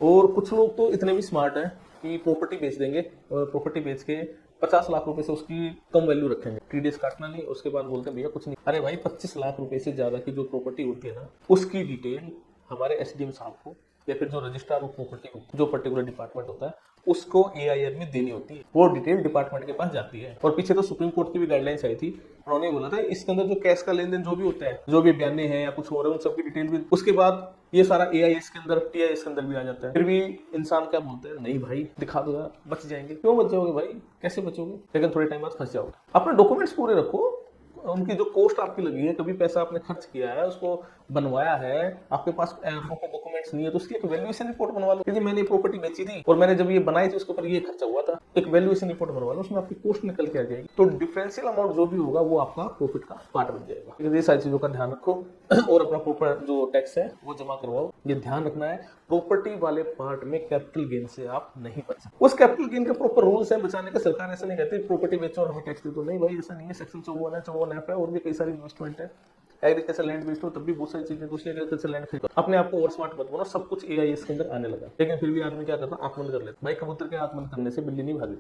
और कुछ लोग तो इतने भी स्मार्ट हैं कि प्रॉपर्टी बेच देंगे और प्रॉपर्टी बेच के 50 लाख रुपए से उसकी कम वैल्यू रखेंगे, टीडीएस काटना नहीं, उसके बाद बोलते हैं भैया कुछ नहीं। अरे भाई 25 लाख रुपए से ज्यादा की जो प्रॉपर्टी होती है ना, उसकी डिटेल हमारे एसडीएम साहब को या फिर जो रजिस्ट्रार ऑफ प्रॉपर्टी जो पर्टिकुलर डिपार्टमेंट होता है उसको एआईआर में देनी होती है। वो डिटेल डिपार्टमेंट के पास जाती है। और पीछे तो सुप्रीम कोर्ट की भी गाइडलाइंस आई थी, उन्होंने बोला था इसके अंदर जो कैश का लेन देन जो भी होता है, जो भी बयाने हैं या कुछ हो रहा है, उन सबकी डिटेल भी उसके बाद ये सारा एआईएस के अंदर टीआईएस के अंदर भी आ जाता है। फिर भी इंसान क्या बोलते हैं, नहीं भाई दिखा दो यार, बच जाएंगे। क्यों बच जाओगे भाई, कैसे बचोगे? लेकिन थोड़े टाइम बाद फंस जाओगे। अपने डॉक्यूमेंट्स पूरे रखो, उनकी जो कॉस्ट आपकी लगी है, कभी पैसा आपने खर्च किया है, उसको बनवाया है, आपके पास प्रॉपर डॉक्यूमेंट्स नहीं है तो उसकी एक वैल्यूएशन रिपोर्ट बनवा लो कि मैंने प्रॉपर्टी बेची थी और मैंने जब ये बनाई थी उसके ऊपर ये खर्चा हुआ था। एक वैल्यूएशन रिपोर्ट बनवा लो, उसमें आपकी कॉस्ट निकल के आ जाएगी। तो डिफरेंशियल अमाउंट जो भी होगा वो आपका प्रॉफिट का पार्ट बन जाएगा। ये सारी चीजों का ध्यान रखो और अपना प्रॉपर जो टैक्स है वो जमा करवाओ। ये ध्यान रखना है, प्रॉपर्टी वाले पार्ट में कैपिटल गेन से आप नहीं बच सकते। उस कैपिटल गेन के प्रॉपर रूल्स हैं बचाने का। सरकार ऐसा नहीं कहती प्रॉपर्टी बेचो और हमें टैक्स दे दो, नहीं भाई ऐसा नहीं है। सेक्शन 54 है, 54 एफ है और भी कई सारी इन्वेस्टमेंट है। एग्रीकल्चर लैंड बेचो तब भी बहुत सारी चीजें, दूसरी एग्रीकल्चर लैंड खरीदो। अपने आप को ओवर स्मार्ट मत बनो, सब कुछ एआईएस के अंदर आने लगा। लेकिन फिर भी आदमी क्या करता है, आंख बंद कर लेता। भाई कबूतर के आंख बंद करने से बिल्ली नहीं भागी।